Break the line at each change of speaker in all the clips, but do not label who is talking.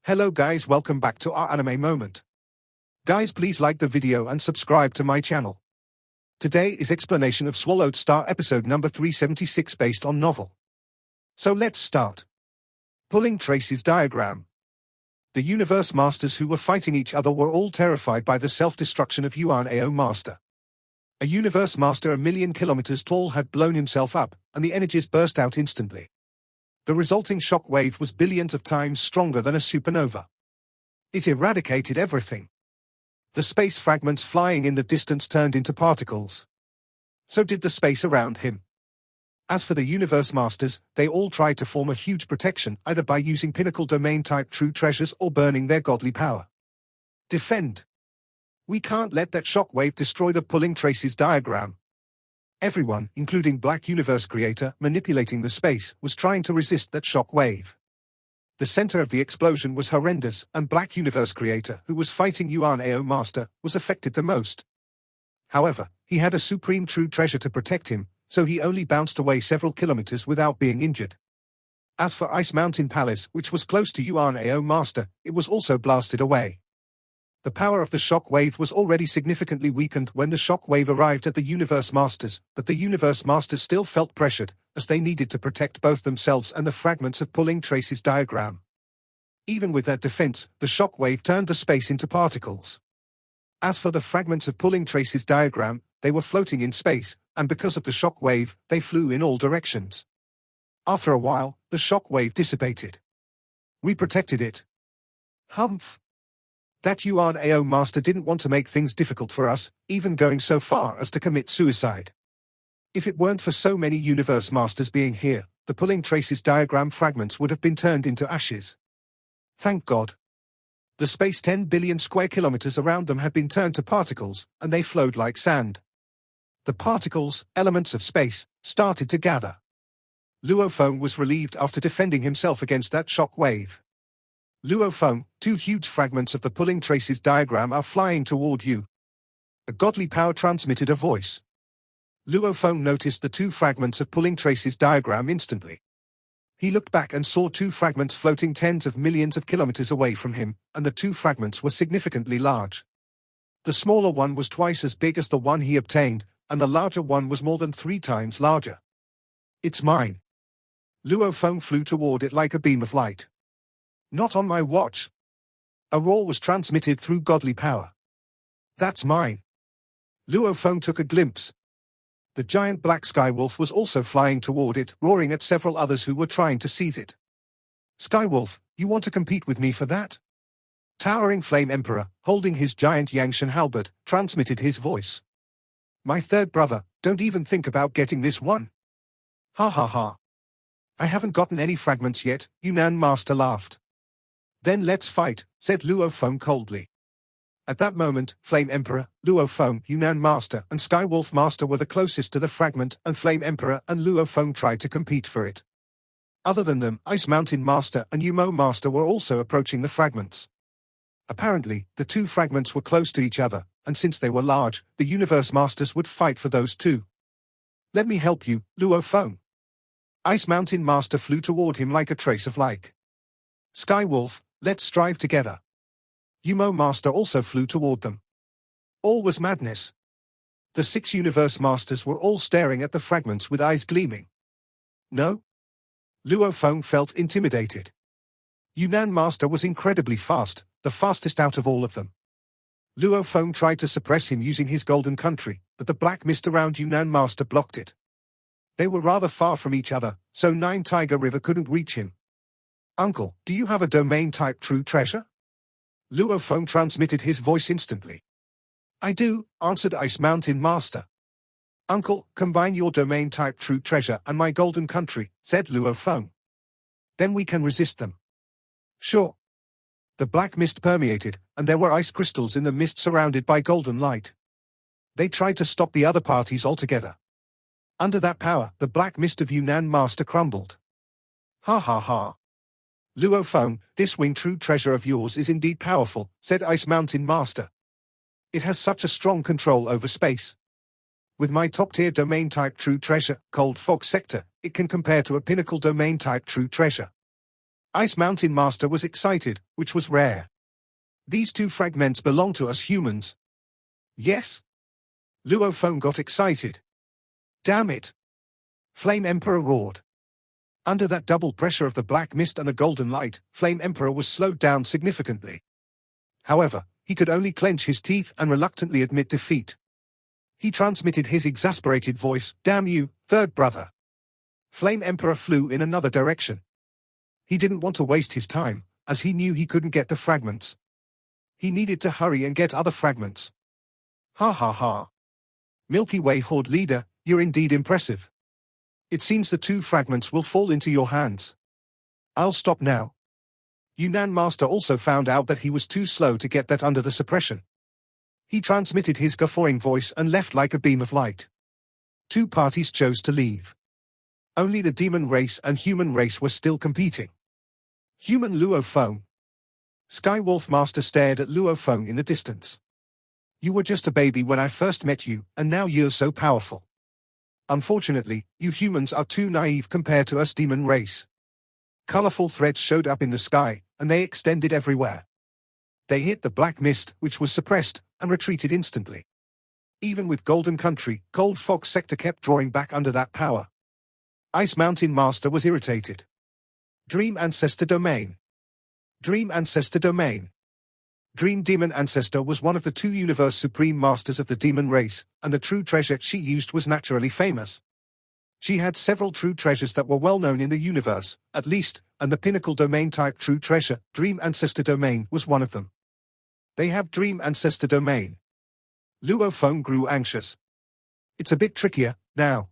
Hello guys, welcome back to our anime moment. Guys, please like the video and subscribe to my channel. Today is explanation of Swallowed Star episode number 376 based on novel. So let's start. Pulling Tracy's diagram. The universe masters who were fighting each other were all terrified by the self-destruction of Yuan Ao Master. A universe master 1,000,000 kilometers tall had blown himself up, and the energies burst out instantly. The resulting shock wave was billions of times stronger than a supernova. It eradicated everything. The space fragments flying in the distance turned into particles. So did the space around him. As for the universe masters, they all tried to form a huge protection, either by using pinnacle domain-type true treasures or burning their godly power. Defend. We can't let that shock wave destroy the Pulling Tracy's diagram. Everyone, including Black Universe Creator, manipulating the space, was trying to resist that shock wave. The center of the explosion was horrendous, and Black Universe Creator, who was fighting Yuan Ao Master, was affected the most. However, he had a supreme true treasure to protect him, so he only bounced away several kilometers without being injured. As for Ice Mountain Palace, which was close to Yuan Ao Master, it was also blasted away. The power of the shock wave was already significantly weakened when the shock wave arrived at the Universe Masters, but the Universe Masters still felt pressured, as they needed to protect both themselves and the fragments of Pulling Tracy's diagram. Even with that defense, the shock wave turned the space into particles. As for the fragments of Pulling Tracy's diagram, they were floating in space, and because of the shock wave, they flew in all directions. After a while, the shock wave dissipated. We protected it. Humph. That Yuan Ao Master didn't want to make things difficult for us, even going so far as to commit suicide. If it weren't for so many Universe Masters being here, the Pulling Tracy's diagram fragments would have been turned into ashes. Thank God. The space 10 billion square kilometers around them had been turned to particles, and they flowed like sand. The particles, elements of space, started to gather. Luo Feng was relieved after defending himself against that shock wave. Luo Feng, 2 huge fragments of the Pulling Tracy's diagram are flying toward you. A godly power transmitted a voice. Luo Feng noticed the 2 fragments of Pulling Tracy's diagram instantly. He looked back and saw 2 fragments floating tens of millions of kilometers away from him, and the 2 fragments were significantly large. The smaller one was twice as big as the one he obtained, and the larger one was more than 3 times larger. It's mine. Luo Feng flew toward it like a beam of light. Not on my watch. A roar was transmitted through godly power. That's mine. Luo Feng took a glimpse. The giant black skywolf was also flying toward it, roaring at several others who were trying to seize it. Skywolf, you want to compete with me for that? Towering Flame Emperor, holding his giant Yangshan halberd, transmitted his voice. My third brother, don't even think about getting this one. Ha ha ha. I haven't gotten any fragments yet, Yunnan Master laughed. Then let's fight, said Luo Feng coldly. At that moment, Flame Emperor, Luo Feng, Yunnan Master, and Skywolf Master were the closest to the fragment, and Flame Emperor and Luo Feng tried to compete for it. Other than them, Ice Mountain Master and Yumo Master were also approaching the fragments. Apparently, the 2 fragments were close to each other, and since they were large, the Universe Masters would fight for those 2. Let me help you, Luo Feng. Ice Mountain Master flew toward him like a trace of light. Skywolf, let's strive together. Yumo Master also flew toward them. All was madness. The 6 Universe Masters were all staring at the fragments with eyes gleaming. No? Luo Feng felt intimidated. Yunnan Master was incredibly fast, the fastest out of all of them. Luo Feng tried to suppress him using his Golden Country, but the black mist around Yunnan Master blocked it. They were rather far from each other, so 9 Tiger River couldn't reach him. Uncle, do you have a domain-type true treasure? Luo Feng transmitted his voice instantly. I do, answered Ice Mountain Master. Uncle, combine your domain-type true treasure and my Golden Country, said Luo Feng. Then we can resist them. Sure. The black mist permeated, and there were ice crystals in the mist surrounded by golden light. They tried to stop the other parties altogether. Under that power, the black mist of Yunnan Master crumbled. Ha ha ha. Luo Feng, this winged true treasure of yours is indeed powerful, said Ice Mountain Master. It has such a strong control over space. With my top-tier domain-type true treasure, Cold Fog Sector, it can compare to a pinnacle domain-type true treasure. Ice Mountain Master was excited, which was rare. These two fragments belong to us humans. Yes? Luo Feng got excited. Damn it! Flame Emperor roared. Under that double pressure of the black mist and the golden light, Flame Emperor was slowed down significantly. However, he could only clench his teeth and reluctantly admit defeat. He transmitted his exasperated voice, "Damn you, third brother." Flame Emperor flew in another direction. He didn't want to waste his time, as he knew he couldn't get the fragments. He needed to hurry and get other fragments. Ha ha ha. Milky Way Horde leader, you're indeed impressive. It seems the two fragments will fall into your hands. I'll stop now. Yunnan Master also found out that he was too slow to get that under the suppression. He transmitted his guffawing voice and left like a beam of light. Two parties chose to leave. Only the demon race and human race were still competing. Human Luo Feng. Skywolf Master stared at Luo Feng in the distance. You were just a baby when I first met you, and now you're so powerful. Unfortunately, you humans are too naive compared to us demon race. Colorful threads showed up in the sky, and they extended everywhere. They hit the black mist, which was suppressed, and retreated instantly. Even with Golden Country, Cold Fox Sector kept drawing back under that power. Ice Mountain Master was irritated. Dream Ancestor Domain. Dream Ancestor Domain. Dream Demon Ancestor was one of the two Universe Supreme Masters of the demon race, and the true treasure she used was naturally famous. She had several true treasures that were well known in the universe, at least, and the pinnacle domain type true treasure, Dream Ancestor Domain, was one of them. They have Dream Ancestor Domain. Luo Feng grew anxious. It's a bit trickier, now.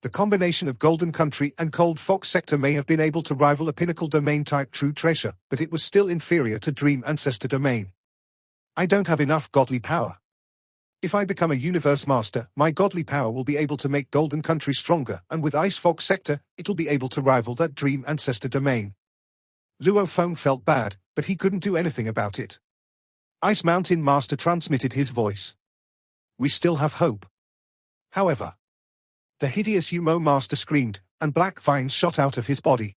The combination of Golden Country and Cold Fox Sector may have been able to rival a pinnacle domain type true treasure, but it was still inferior to Dream Ancestor Domain. I don't have enough godly power. If I become a Universe Master, my godly power will be able to make Golden Country stronger, and with Ice Fox Sector, it'll be able to rival that Dream Ancestor Domain. Luo Feng felt bad, but he couldn't do anything about it. Ice Mountain Master transmitted his voice. We still have hope. However, the hideous Yumo Master screamed, and black vines shot out of his body.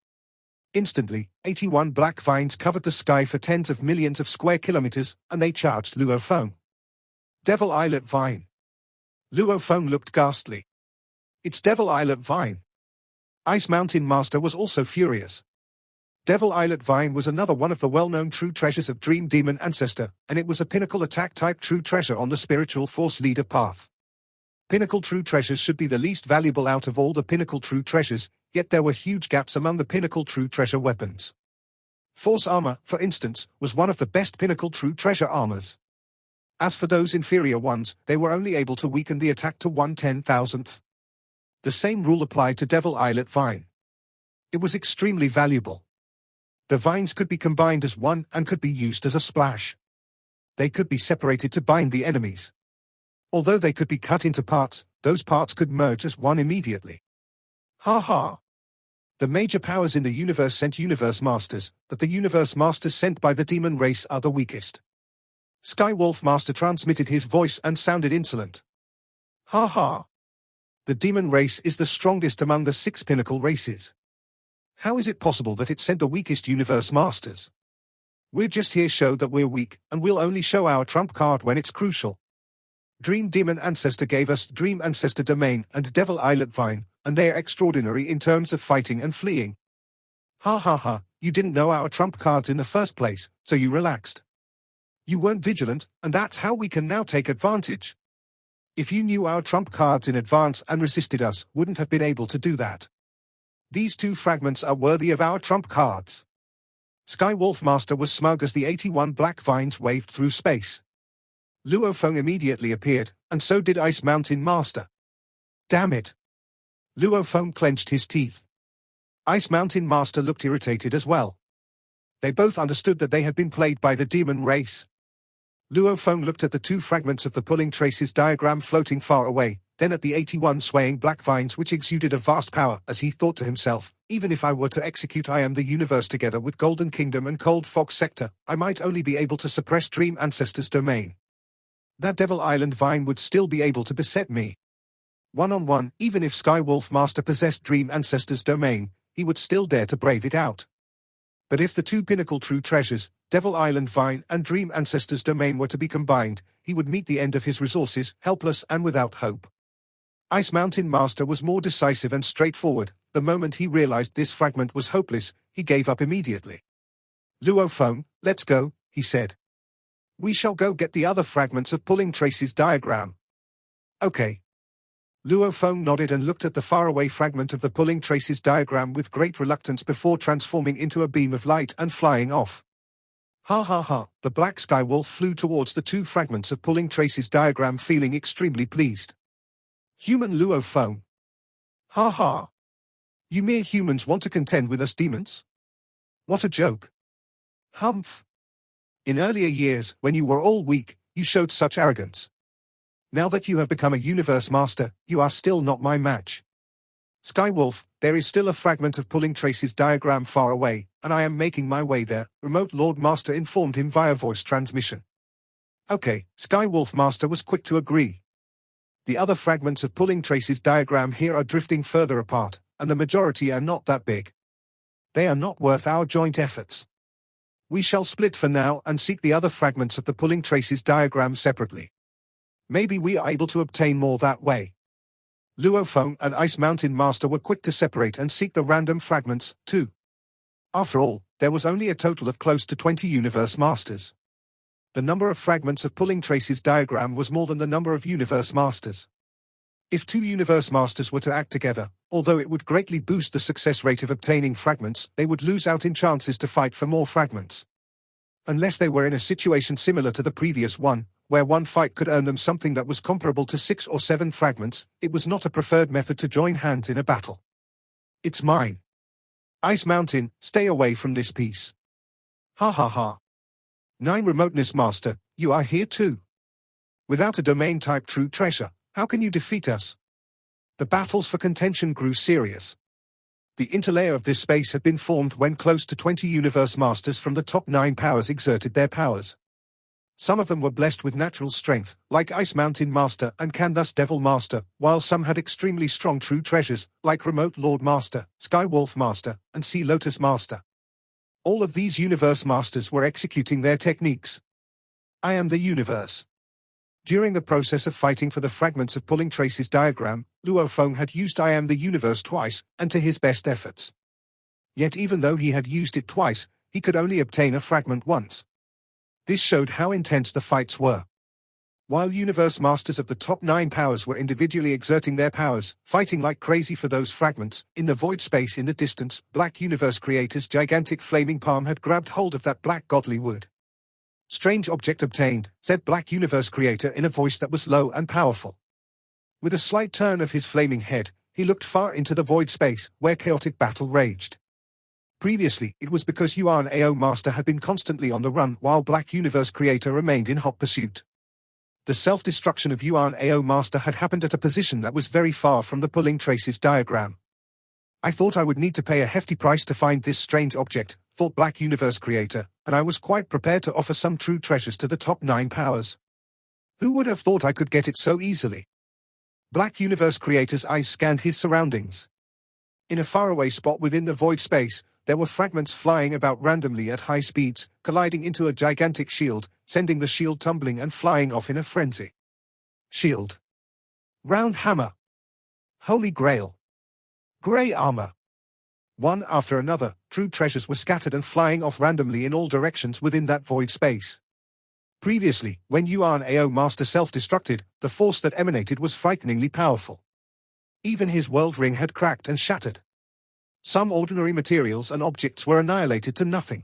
Instantly, 81 black vines covered the sky for tens of millions of square kilometers, and they charged Luo Feng. Devil Islet Vine. Luo Feng looked ghastly. It's Devil Islet Vine. Ice Mountain Master was also furious. Devil Islet Vine was another one of the well-known true treasures of Dream Demon Ancestor, and it was a pinnacle attack-type true treasure on the spiritual force leader path. Pinnacle true treasures should be the least valuable out of all the pinnacle true treasures, yet there were huge gaps among the pinnacle true treasure weapons. Force armor, for instance, was one of the best pinnacle true treasure armors. As for those inferior ones, they were only able to weaken the attack to 1/10,000th. The same rule applied to Devil Islet Vine. It was extremely valuable. The vines could be combined as one and could be used as a splash. They could be separated to bind the enemies. Although they could be cut into parts, those parts could merge as one immediately. Ha ha! The major powers in the universe sent Universe Masters, but the Universe Masters sent by the demon race are the weakest. Skywolf Master transmitted his voice and sounded insolent. Ha ha! The demon race is the strongest among the 6 pinnacle races. How is it possible that it sent the weakest Universe Masters? We're just here to show that we're weak, and we'll only show our trump card when it's crucial. Dream Demon Ancestor gave us Dream Ancestor Domain and Devil Islet Vine, and they are extraordinary in terms of fighting and fleeing. Ha ha ha, you didn't know our trump cards in the first place, so you relaxed. You weren't vigilant, and that's how we can now take advantage. If you knew our trump cards in advance and resisted us, wouldn't have been able to do that. These two fragments are worthy of our trump cards. Skywolf Master was smug as the 81 black vines waved through space. Luo Feng immediately appeared, and so did Ice Mountain Master. Damn it! Luo Feng clenched his teeth. Ice Mountain Master looked irritated as well. They both understood that they had been played by the demon race. Luo Feng looked at the two fragments of the pulling traces diagram floating far away, then at the 81 swaying black vines which exuded a vast power, as he thought to himself, even if I were to execute I Am the Universe together with Golden Kingdom and Cold Fox Sector, I might only be able to suppress Dream Ancestor's domain. That Devil Island Vine would still be able to beset me. One-on-one, even if Skywolf Master possessed Dream Ancestor's domain, he would still dare to brave it out. But if the two pinnacle true treasures, Devil Island Vine and Dream Ancestors Domain, were to be combined, he would meet the end of his resources, helpless and without hope. Ice Mountain Master was more decisive and straightforward. The moment he realized this fragment was hopeless, he gave up immediately. Luo Feng, let's go, he said. We shall go get the other fragments of Pulling Trace's diagram. Okay. Luo Feng nodded and looked at the faraway fragment of the Pulling Trace's diagram with great reluctance before transforming into a beam of light and flying off. Ha ha ha, the black sky wolf flew towards the two fragments of Pulling Trace's diagram, feeling extremely pleased. Human Luo Feng. Ha ha. You mere humans want to contend with us demons? What a joke. Humph. In earlier years, when you were all weak, you showed such arrogance. Now that you have become a universe master, you are still not my match. Skywolf, there is still a fragment of Pulling Trace's diagram far away, and I am making my way there, Remote Lord Master informed him via voice transmission. Okay, Skywolf Master was quick to agree. The other fragments of Pulling Trace's diagram here are drifting further apart, and the majority are not that big. They are not worth our joint efforts. We shall split for now and seek the other fragments of the Pulling Trace's diagram separately. Maybe we are able to obtain more that way. Luo Feng and Ice Mountain Master were quick to separate and seek the random fragments, too. After all, there was only a total of close to 20 Universe Masters. The number of fragments of Pulling Trace's diagram was more than the number of Universe Masters. If two Universe Masters were to act together, although it would greatly boost the success rate of obtaining fragments, they would lose out in chances to fight for more fragments. Unless they were in a situation similar to the previous one, where one fight could earn them something that was comparable to 6 or 7 fragments, it was not a preferred method to join hands in a battle. It's mine. Ice Mountain, stay away from this piece. Ha ha ha. 9 Remoteness Master, you are here too. Without a domain-type true treasure, how can you defeat us? The battles for contention grew serious. The interlayer of this space had been formed when close to 20 Universe Masters from the top 9 powers exerted their powers. Some of them were blessed with natural strength, like Ice Mountain Master and Canthus Devil Master, while some had extremely strong true treasures, like Remote Lord Master, Sky Wolf Master, and Sea Lotus Master. All of these Universe Masters were executing their techniques. I am the universe. During the process of fighting for the fragments of Pulling Trace's diagram, Luo Feng had used I am the universe twice, and to his best efforts. Yet even though he had used it twice, he could only obtain a fragment once. This showed how intense the fights were. While Universe Masters of the top 9 powers were individually exerting their powers, fighting like crazy for those fragments, in the void space in the distance, Black Universe Creator's gigantic flaming palm had grabbed hold of that black godly wood. Strange object obtained, said Black Universe Creator in a voice that was low and powerful. With a slight turn of his flaming head, he looked far into the void space, where chaotic battle raged. Previously, it was because Yuan Ao Master had been constantly on the run while Black Universe Creator remained in hot pursuit. The self-destruction of Yuan Ao Master had happened at a position that was very far from the Pulling Trace's diagram. I thought I would need to pay a hefty price to find this strange object, thought Black Universe Creator, and I was quite prepared to offer some true treasures to the top 9 powers. Who would have thought I could get it so easily? Black Universe Creator's eyes scanned his surroundings. In a faraway spot within the void space, there were fragments flying about randomly at high speeds, colliding into a gigantic shield, sending the shield tumbling and flying off in a frenzy. Shield. Round hammer. Holy Grail. Grey armor. One after another, true treasures were scattered and flying off randomly in all directions within that void space. Previously, when Yuan Ao Master self-destructed, the force that emanated was frighteningly powerful. Even his world ring had cracked and shattered. Some ordinary materials and objects were annihilated to nothing.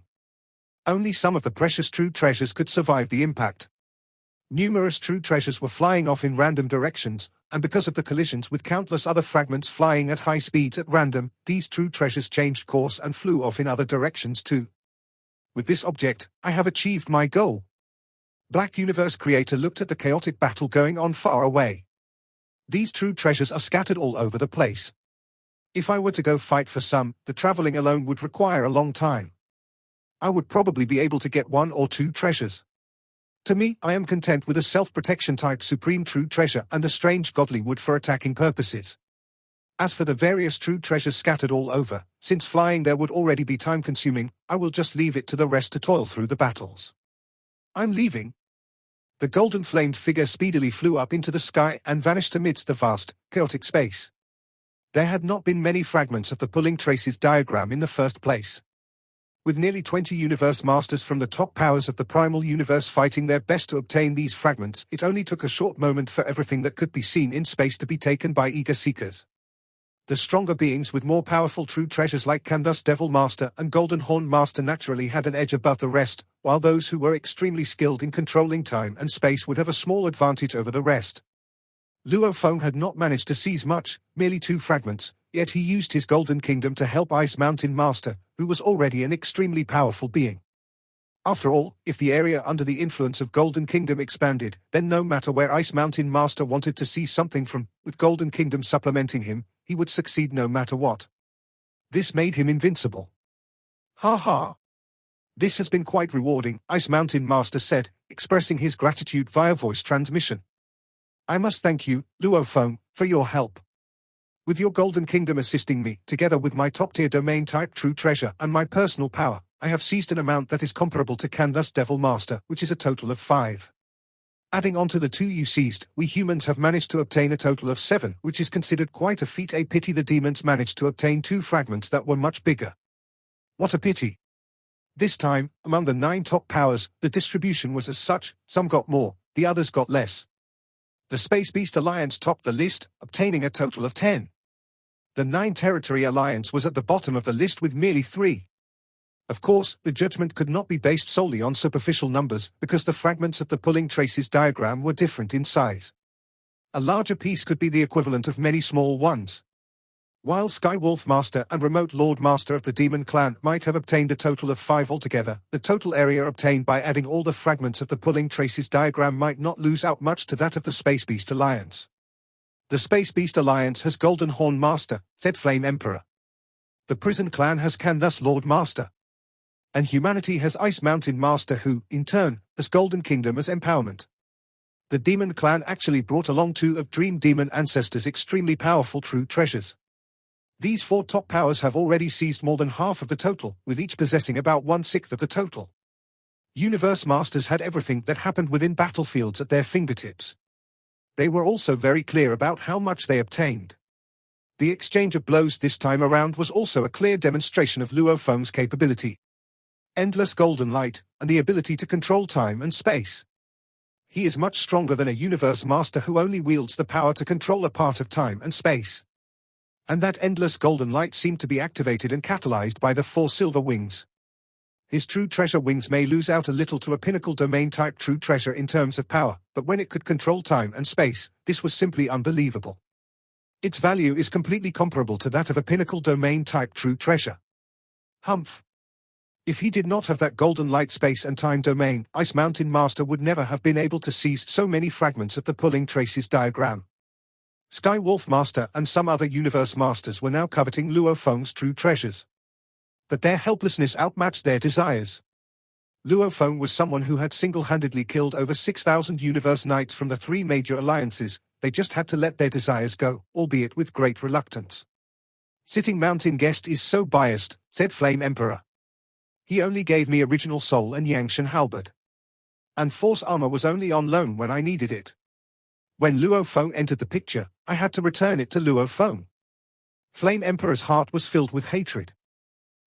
Only some of the precious true treasures could survive the impact. Numerous true treasures were flying off in random directions, and because of the collisions with countless other fragments flying at high speeds at random, these true treasures changed course and flew off in other directions too. With this object, I have achieved my goal. Black Universe Creator looked at the chaotic battle going on far away. These true treasures are scattered all over the place. If I were to go fight for some, the traveling alone would require a long time. I would probably be able to get 1 or 2 treasures. To me, I am content with a self-protection type supreme true treasure and a strange godly wood for attacking purposes. As for the various true treasures scattered all over, since flying there would already be time-consuming, I will just leave it to the rest to toil through the battles. I'm leaving. The golden-flamed figure speedily flew up into the sky and vanished amidst the vast, chaotic space. There had not been many fragments of the pulling traces diagram in the first place. With nearly 20 universe masters from the top powers of the primal universe fighting their best to obtain these fragments, it only took a short moment for everything that could be seen in space to be taken by eager seekers. The stronger beings with more powerful true treasures like Candace Devil Master and Golden Horn Master naturally had an edge above the rest, while those who were extremely skilled in controlling time and space would have a small advantage over the rest. Luo Feng had not managed to seize much, merely 2 fragments, yet he used his Golden Kingdom to help Ice Mountain Master, who was already an extremely powerful being. After all, if the area under the influence of Golden Kingdom expanded, then no matter where Ice Mountain Master wanted to seize something from, with Golden Kingdom supplementing him, he would succeed no matter what. This made him invincible. Ha ha! This has been quite rewarding, Ice Mountain Master said, expressing his gratitude via voice transmission. I must thank you, Luo Feng, for your help. With your Golden Kingdom assisting me, together with my top-tier domain-type true treasure and my personal power, I have seized an amount that is comparable to Candace Devil Master, which is a total of 5. Adding on to the 2 you seized, we humans have managed to obtain a total of 7, which is considered quite a feat. A pity the demons managed to obtain 2 fragments that were much bigger. What a pity. This time, among the 9 top powers, the distribution was as such: some got more, the others got less. The Space Beast Alliance topped the list, obtaining a total of 10. The 9 Territory Alliance was at the bottom of the list with merely 3. Of course, the judgment could not be based solely on superficial numbers, because the fragments of the pulling traces diagram were different in size. A larger piece could be the equivalent of many small ones. While Skywolf Master and Remote Lord Master of the Demon Clan might have obtained a total of 5 altogether, the total area obtained by adding all the fragments of the pulling traces diagram might not lose out much to that of the Space Beast Alliance. The Space Beast Alliance has Golden Horn Master, said Flame Emperor. The Prison Clan has Candace Lord Master. And humanity has Ice Mountain Master who, in turn, has Golden Kingdom as empowerment. The Demon Clan actually brought along 2 of Dream Demon Ancestors' extremely powerful true treasures. These 4 top powers have already seized more than half of the total, with each possessing about 1/6 of the total. Universe Masters had everything that happened within battlefields at their fingertips. They were also very clear about how much they obtained. The exchange of blows this time around was also a clear demonstration of Luo Feng's capability. Endless golden light, and the ability to control time and space. He is much stronger than a Universe Master who only wields the power to control a part of time and space. And that endless golden light seemed to be activated and catalyzed by the 4 silver wings. His true treasure wings may lose out a little to a pinnacle domain-type true treasure in terms of power, but when it could control time and space, this was simply unbelievable. Its value is completely comparable to that of a pinnacle domain-type true treasure. Humph. If he did not have that golden light space and time domain, Ice Mountain Master would never have been able to seize so many fragments of the pulling traces diagram. Skywolf Master and some other Universe Masters were now coveting Luo Feng's true treasures. But their helplessness outmatched their desires. Luo Feng was someone who had single-handedly killed over 6,000 Universe Knights from the 3 major alliances. They just had to let their desires go, albeit with great reluctance. Sitting Mountain Guest is so biased, said Flame Emperor. He only gave me Original Soul and Yangshan Halberd. And Force Armor was only on loan when I needed it. When Luo Feng entered the picture, I had to return it to Luo Feng. Flame Emperor's heart was filled with hatred.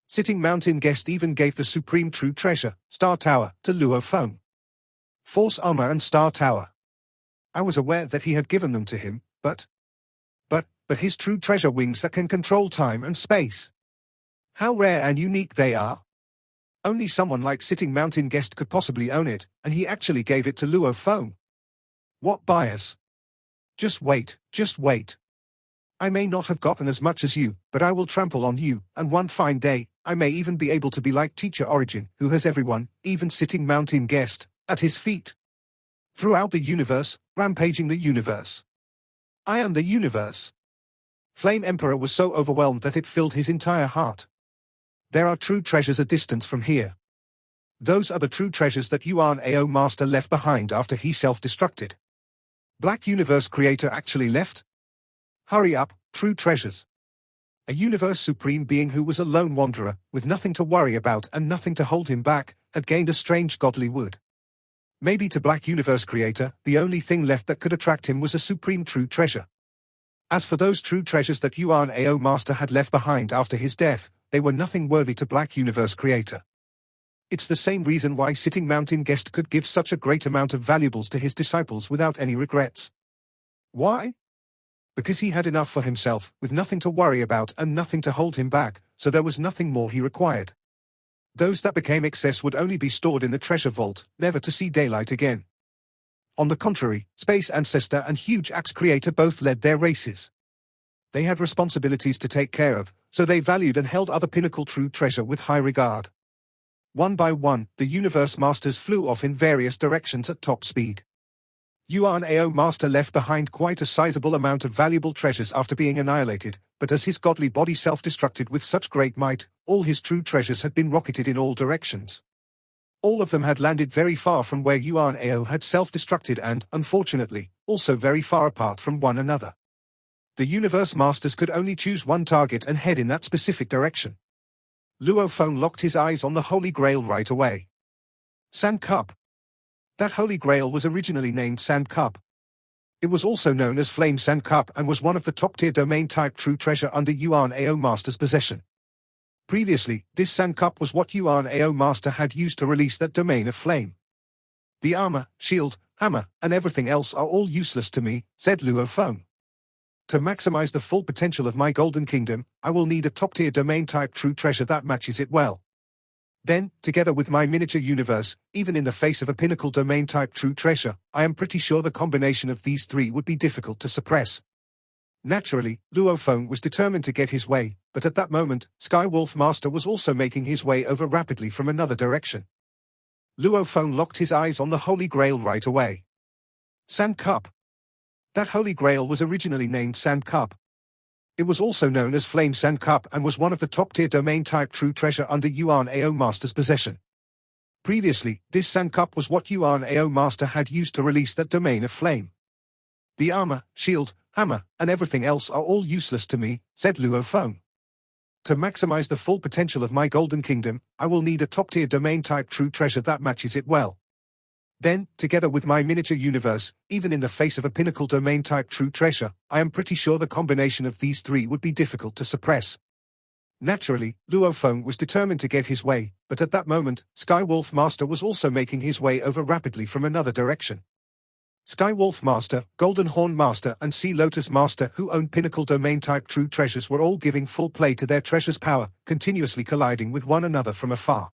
Sitting Mountain Guest even gave the supreme true treasure, Star Tower, to Luo Feng. Force Armor and Star Tower. I was aware that he had given them to him, but his true treasure wings that can control time and space. How rare and unique they are. Only someone like Sitting Mountain Guest could possibly own it, and he actually gave it to Luo Feng. What bias? Just wait, just wait. I may not have gotten as much as you, but I will trample on you, and one fine day, I may even be able to be like Teacher Origin, who has everyone, even Sitting Mountain Guest, at his feet. Throughout the universe, rampaging the universe. I am the universe. Flame Emperor was so overwhelmed that it filled his entire heart. There are true treasures a distance from here. Those are the true treasures that Yuan Ao Master left behind after he self-destructed. Black Universe Creator actually left? Hurry up, true treasures. A universe supreme being who was a lone wanderer, with nothing to worry about and nothing to hold him back, had gained a strange godly wood. Maybe to Black Universe Creator, the only thing left that could attract him was a supreme true treasure. As for those true treasures that Yuan Ao Master had left behind after his death, they were nothing worthy to Black Universe Creator. It's the same reason why Sitting Mountain Guest could give such a great amount of valuables to his disciples without any regrets. Why? Because he had enough for himself, with nothing to worry about and nothing to hold him back, so there was nothing more he required. Those that became excess would only be stored in the treasure vault, never to see daylight again. On the contrary, Space Ancestor and Huge Axe Creator both led their races. They had responsibilities to take care of, so they valued and held other pinnacle true treasure with high regard. One by one, the Universe Masters flew off in various directions at top speed. Yuan Ao Master left behind quite a sizable amount of valuable treasures after being annihilated, but as his godly body self-destructed with such great might, all his true treasures had been rocketed in all directions. All of them had landed very far from where Yuan Ao had self-destructed and, unfortunately, also very far apart from one another. The Universe Masters could only choose one target and head in that specific direction. Luo Feng locked his eyes on the Holy Grail right away. Sand Cup. That Holy Grail was originally named Sand Cup. It was also known as Flame Sand Cup and was one of the top-tier domain-type true treasure under Yuan Ao Master's possession. Previously, this Sand Cup was what Yuan Ao Master had used to release that domain of flame. The armor, shield, hammer, and everything else are all useless to me, said Luo Feng. To maximize the full potential of my Golden Kingdom, I will need a top-tier domain-type true treasure that matches it well. Then, together with my miniature universe, even in the face of a pinnacle domain-type true treasure, I am pretty sure the combination of these three would be difficult to suppress. Naturally, Luo Feng was determined to get his way, but at that moment, Skywolf Master was also making his way over rapidly from another direction. Luo Feng locked his eyes on the Holy Grail right away. Sand Cup. That Holy Grail was originally named Sand Cup. It was also known as Flame Sand Cup and was one of the top-tier domain-type true treasure under Yuan Ao Master's possession. Previously, this Sand Cup was what Yuan Ao Master had used to release that domain of flame. The armor, shield, hammer, and everything else are all useless to me, said Luo Feng. To maximize the full potential of my Golden Kingdom, I will need a top-tier domain-type true treasure that matches it well. Then, together with my miniature universe, even in the face of a pinnacle domain-type true treasure, I am pretty sure the combination of these three would be difficult to suppress. Naturally, Luo Feng was determined to get his way, but at that moment, Skywolf Master was also making his way over rapidly from another direction. Skywolf Master, Golden Horn Master and Sea Lotus Master who owned pinnacle domain-type true treasures were all giving full play to their treasure's power, continuously colliding with one another from afar.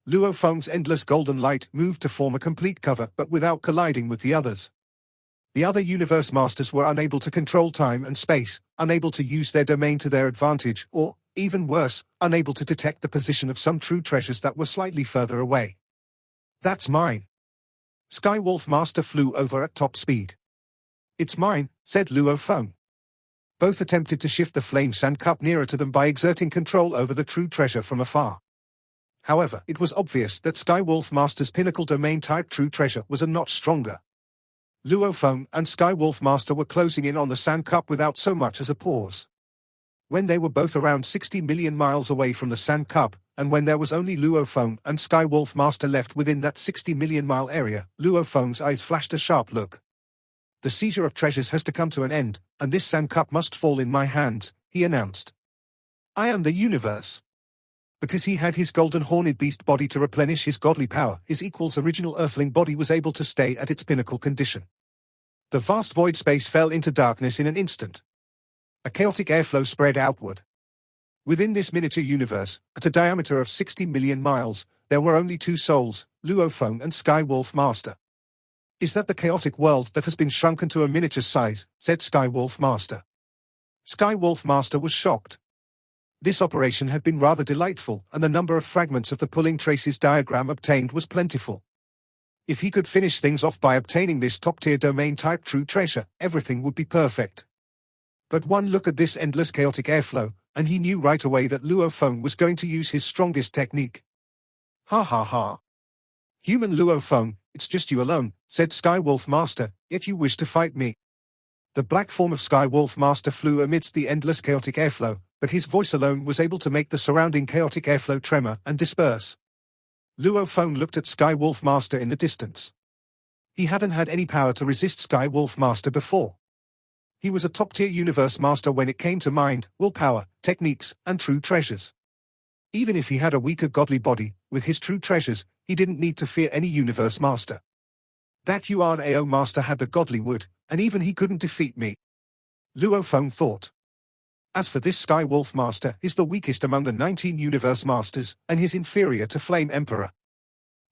Luo Feng's endless golden light moved to form a complete cover but without colliding with the others. The other Universe Masters were unable to control time and space, unable to use their domain to their advantage, or, even worse, unable to detect the position of some true treasures that were slightly further away. That's mine. Skywolf Master flew over at top speed. It's mine, said Luo Feng. Both attempted to shift the Flame Sand Cup nearer to them by exerting control over the true treasure from afar. However, it was obvious that Skywolf Master's pinnacle domain-type true treasure was a notch stronger. Luo Feng and Skywolf Master were closing in on the Sand Cup without so much as a pause. When they were both around 60 million miles away from the Sand Cup, and when there was only Luo Feng and Skywolf Master left within that 60 million mile area, Luo Feng's eyes flashed a sharp look. The seizure of treasures has to come to an end, and this Sand Cup must fall in my hands, he announced. I am the universe. Because he had his golden horned beast body to replenish his godly power, his equal's original earthling body was able to stay at its pinnacle condition. The vast void space fell into darkness in an instant. A chaotic airflow spread outward. Within this miniature universe, at a diameter of 60 million miles, there were only two souls, Luo Feng and Skywolf Master. Is that the chaotic world that has been shrunken to a miniature size, said Skywolf Master. Skywolf Master was shocked. This operation had been rather delightful, and the number of fragments of the pulling traces diagram obtained was plentiful. If he could finish things off by obtaining this top-tier domain-type true treasure, everything would be perfect. But one look at this endless chaotic airflow, and he knew right away that Luo Feng was going to use his strongest technique. Ha ha ha. Human Luo Feng, it's just you alone, said Skywolf Master, yet you wish to fight me. The black form of Skywolf Master flew amidst the endless chaotic airflow, but his voice alone was able to make the surrounding chaotic airflow tremor and disperse. Luo Feng looked at Sky Wolf Master in the distance. He hadn't had any power to resist Sky Wolf Master before. He was a top-tier universe master when it came to mind, willpower, techniques, and true treasures. Even if he had a weaker godly body, with his true treasures, he didn't need to fear any universe master. That Yuan Ao master had the godly wood, and even he couldn't defeat me. Luo Feng thought. As for this Sky Wolf master, he's the weakest among the 19 universe masters, and he's inferior to Flame Emperor.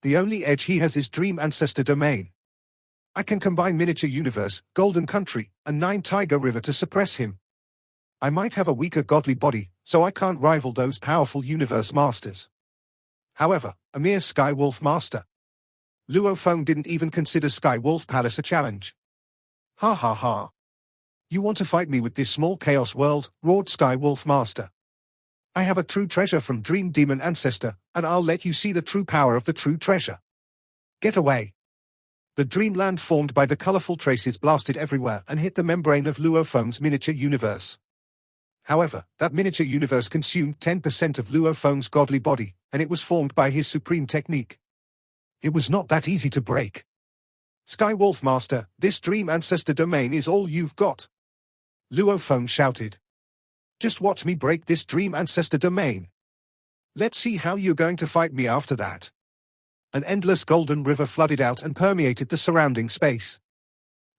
The only edge he has is Dream Ancestor Domain. I can combine Miniature Universe, Golden Country, and 9 Tiger River to suppress him. I might have a weaker godly body, so I can't rival those powerful universe masters. However, a mere Sky Wolf master. Luo Feng didn't even consider Sky Wolf Palace a challenge. Ha ha ha. You want to fight me with this small chaos world, roared Sky Wolf Master. I have a true treasure from Dream Demon Ancestor, and I'll let you see the true power of the true treasure. Get away. The dreamland formed by the colorful traces blasted everywhere and hit the membrane of Luo Feng's miniature universe. However, that miniature universe consumed 10% of Luo Feng's godly body, and it was formed by his supreme technique. It was not that easy to break. Sky Wolf Master, this Dream Ancestor Domain is all you've got. Luo Feng shouted. Just watch me break this Dream Ancestor Domain. Let's see how you're going to fight me after that. An endless golden river flooded out and permeated the surrounding space.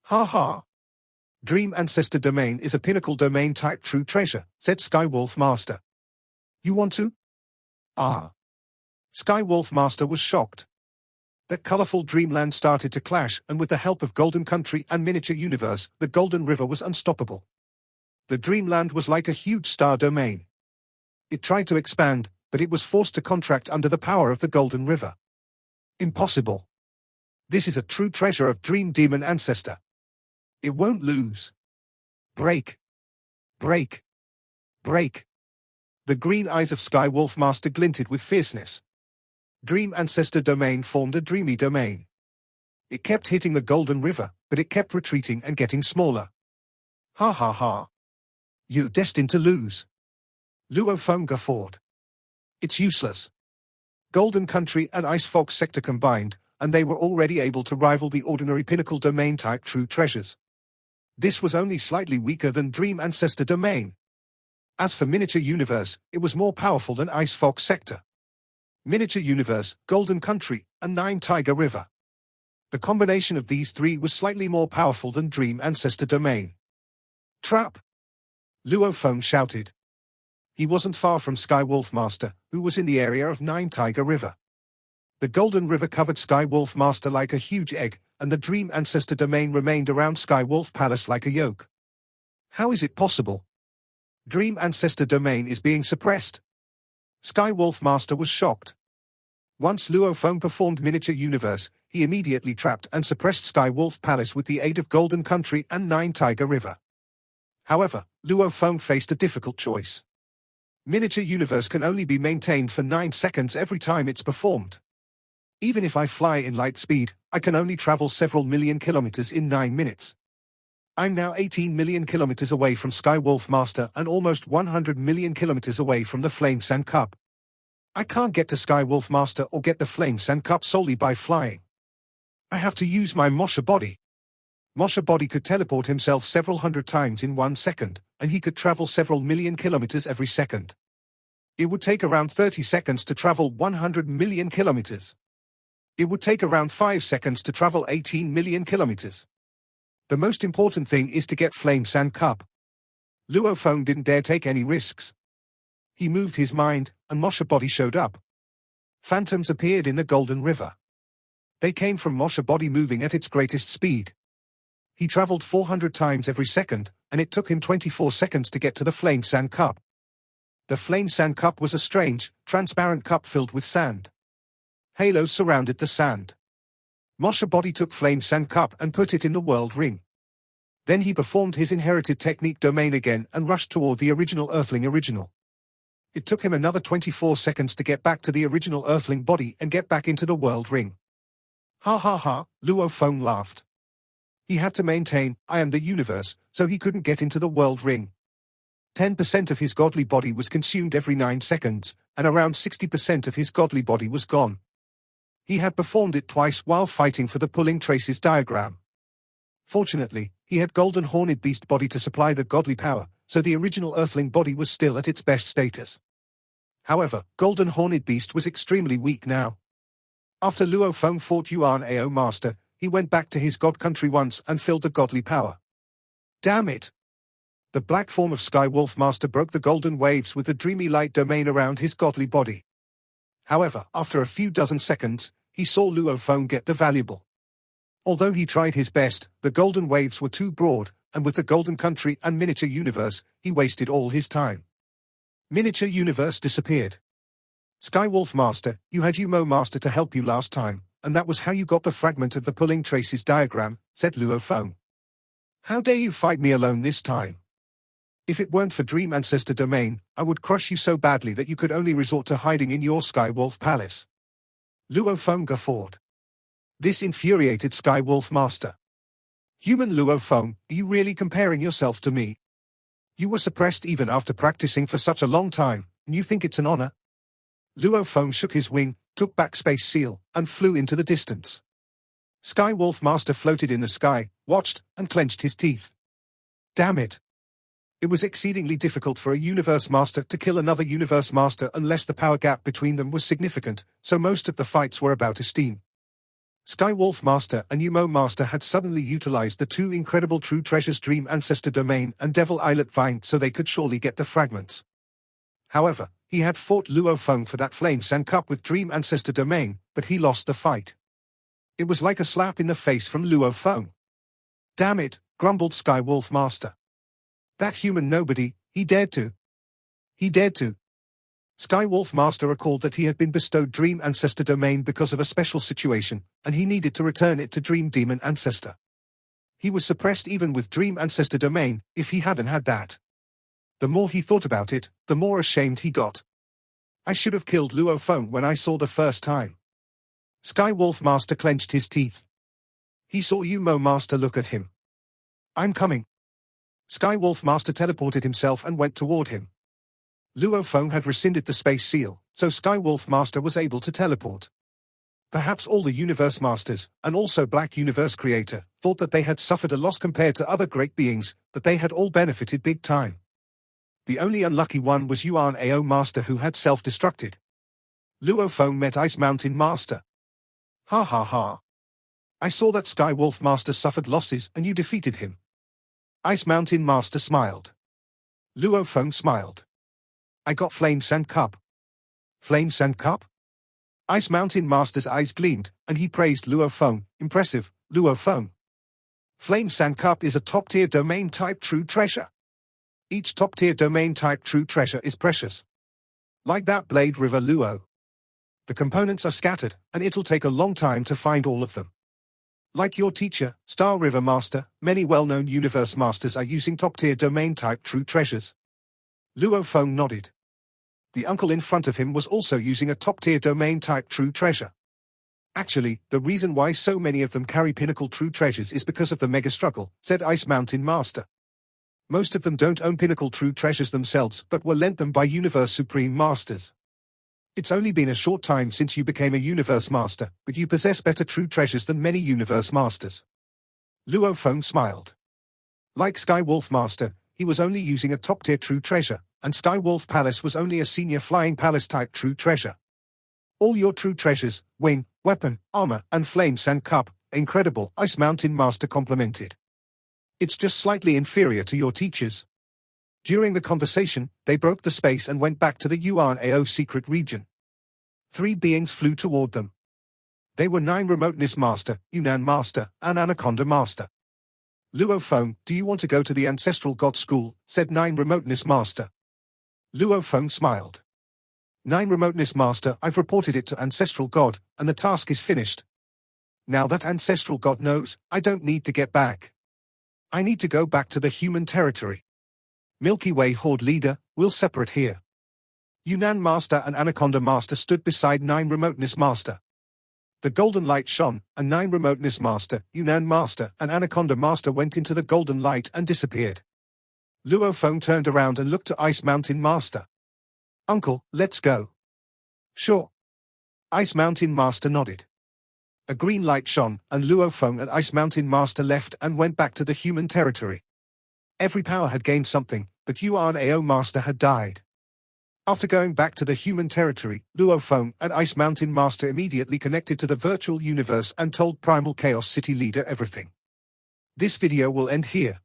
Ha ha. Dream Ancestor Domain is a pinnacle domain type true treasure, said Sky Wolf Master. You want to? Ah. Sky Wolf Master was shocked. That colorful dreamland started to clash, and with the help of Golden Country and Miniature Universe, the Golden River was unstoppable. The dreamland was like a huge star domain. It tried to expand, but it was forced to contract under the power of the Golden River. Impossible. This is a true treasure of Dream Demon Ancestor. It won't lose. Break. Break. Break. The green eyes of Sky Wolf Master glinted with fierceness. Dream Ancestor Domain formed a dreamy domain. It kept hitting the Golden River, but it kept retreating and getting smaller. Ha ha ha. You're destined to lose. Luo Feng guffawed. It's useless. Golden Country and Ice Fox Sector combined, and they were already able to rival the ordinary pinnacle domain type true treasures. This was only slightly weaker than Dream Ancestor Domain. As for Miniature Universe, it was more powerful than Ice Fox Sector. Miniature Universe, Golden Country, and 9 Tiger River. The combination of these 3 was slightly more powerful than Dream Ancestor Domain. Trap! Luo Feng shouted. He wasn't far from Sky Wolf Master, who was in the area of 9 Tiger River. The Golden River covered Sky Wolf Master like a huge egg, and the Dream Ancestor Domain remained around Sky Wolf Palace like a yolk. How is it possible? Dream Ancestor Domain is being suppressed. Sky Wolf Master was shocked. Once Luo Feng performed Miniature Universe, he immediately trapped and suppressed Sky Wolf Palace with the aid of Golden Country and 9 Tiger River. However, Luo Feng faced a difficult choice. Miniature Universe can only be maintained for 9 seconds every time it's performed. Even if I fly in light speed, I can only travel several million kilometers in 9 minutes. I'm now 18 million kilometers away from Sky Wolf Master and almost 100 million kilometers away from the Flame Sand Cup. I can't get to Sky Wolf Master or get the Flame Sand Cup solely by flying. I have to use my Mosha body. Mosha body could teleport himself several hundred times in 1 second, and he could travel several million kilometers every second. It would take around 30 seconds to travel 100 million kilometers. It would take around 5 seconds to travel 18 million kilometers. The most important thing is to get Flame Sand Cup. Luo Feng didn't dare take any risks. He moved his mind, and Mosha body showed up. Phantoms appeared in the Golden River. They came from Mosha body moving at its greatest speed. He traveled 400 times every second, and it took him 24 seconds to get to the Flame Sand Cup. The Flame Sand Cup was a strange, transparent cup filled with sand. Halos surrounded the sand. Mosha body took Flame Sand Cup and put it in the World Ring. Then he performed his inherited technique domain again and rushed toward the original Earthling original. It took him another 24 seconds to get back to the original Earthling body and get back into the World Ring. Ha ha ha, Luo Feng laughed. He had to maintain, I am the universe, so he couldn't get into the World Ring. 10% of his godly body was consumed every 9 seconds, and around 60% of his godly body was gone. He had performed it twice while fighting for the pulling traces diagram. Fortunately, he had golden horned beast body to supply the godly power, so the original earthling body was still at its best status. However, golden horned beast was extremely weak now. After Luo Feng fought Yuan Ao Master, he went back to his god country once and filled the godly power. Damn it! The black form of Sky Wolf Master broke the golden waves with the dreamy light domain around his godly body. However, after a few dozen seconds, he saw Luo Feng get the valuable. Although he tried his best, the golden waves were too broad, and with the golden country and miniature universe, he wasted all his time. Miniature universe disappeared. Sky Wolf Master, you had Yumo Master to help you last time, and that was how you got the fragment of the pulling traces diagram, said Luo Feng. How dare you fight me alone this time? If it weren't for Dream Ancestor Domain, I would crush you so badly that you could only resort to hiding in your Sky Wolf Palace. Luo Feng guffawed. This infuriated Sky Wolf Master. Human Luo Feng, are you really comparing yourself to me? You were suppressed even after practicing for such a long time, and you think it's an honor? Luo Feng shook his wing, took back Space Seal, and flew into the distance. Sky Wolf Master floated in the sky, watched, and clenched his teeth. Damn it! It was exceedingly difficult for a Universe Master to kill another Universe Master unless the power gap between them was significant, so most of the fights were about esteem. Sky Wolf Master and Yumo Master had suddenly utilized the two incredible true treasures Dream Ancestor Domain and Devil Islet Vine so they could surely get the fragments. However, he had fought Luo Feng for that Flame Sand Cup with Dream Ancestor Domain, but he lost the fight. It was like a slap in the face from Luo Feng. Damn it, grumbled Sky Wolf Master. That human nobody, he dared to. He dared to. Sky Wolf Master recalled that he had been bestowed Dream Ancestor Domain because of a special situation, and he needed to return it to Dream Demon Ancestor. He was suppressed even with Dream Ancestor Domain, if he hadn't had that. The more he thought about it, the more ashamed he got. I should have killed Luo Feng when I saw the first time. Sky Wolf Master clenched his teeth. He saw Yumo Master look at him. I'm coming. Sky Wolf Master teleported himself and went toward him. Luo Feng had rescinded the Space Seal, so Sky Wolf Master was able to teleport. Perhaps all the Universe Masters, and also Black Universe Creator, thought that they had suffered a loss compared to other great beings, but they had all benefited big time. The only unlucky one was Yuan Ao Master who had self-destructed. Luo Feng met Ice Mountain Master. Ha ha ha. I saw that Sky Wolf Master suffered losses and you defeated him. Ice Mountain Master smiled. Luo Feng smiled. I got Flame Sand Cup. Flame Sand Cup? Ice Mountain Master's eyes gleamed, and he praised Luo Feng. Impressive, Luo Feng. Flame Sand Cup is a top-tier domain-type true treasure. Each top-tier domain-type true treasure is precious. Like that Blade River Luo. The components are scattered, and it'll take a long time to find all of them. Like your teacher, Star River Master, many well-known Universe Masters are using top-tier domain-type true treasures. Luo Feng nodded. The uncle in front of him was also using a top-tier domain-type true treasure. Actually, the reason why so many of them carry pinnacle true treasures is because of the mega struggle, said Ice Mountain Master. Most of them don't own pinnacle true treasures themselves but were lent them by Universe Supreme Masters. It's only been a short time since you became a Universe Master, but you possess better true treasures than many Universe Masters. Luo Feng smiled. Like Sky Wolf Master, he was only using a top-tier true treasure, and Sky Wolf Palace was only a senior flying palace-type true treasure. All your true treasures, wing, weapon, armor, and Flame Sand Cup, incredible, Ice Mountain Master complimented. It's just slightly inferior to your teachers. During the conversation, they broke the space and went back to the Yuan Ao secret region. 3 beings flew toward them. They were 9 Remoteness Master, Yunnan Master, and Anaconda Master. Luo Feng, do you want to go to the Ancestral God School? Said 9 Remoteness Master. Luo Feng smiled. 9 Remoteness Master, I've reported it to Ancestral God, and the task is finished. Now that Ancestral God knows, I don't need to get back. I need to go back to the human territory. Milky Way Horde Leader, we'll separate here. Yunnan Master and Anaconda Master stood beside 9 Remoteness Master. The golden light shone, and 9 Remoteness Master, Yunnan Master, and Anaconda Master went into the golden light and disappeared. Luo Feng turned around and looked to Ice Mountain Master. Uncle, let's go. Sure. Ice Mountain Master nodded. A green light shone, and Luo Feng and Ice Mountain Master left and went back to the human territory. Every power had gained something, but Yuan Ao Master had died. After going back to the human territory, Luo Feng and Ice Mountain Master immediately connected to the virtual universe and told Primal Chaos City leader everything. This video will end here.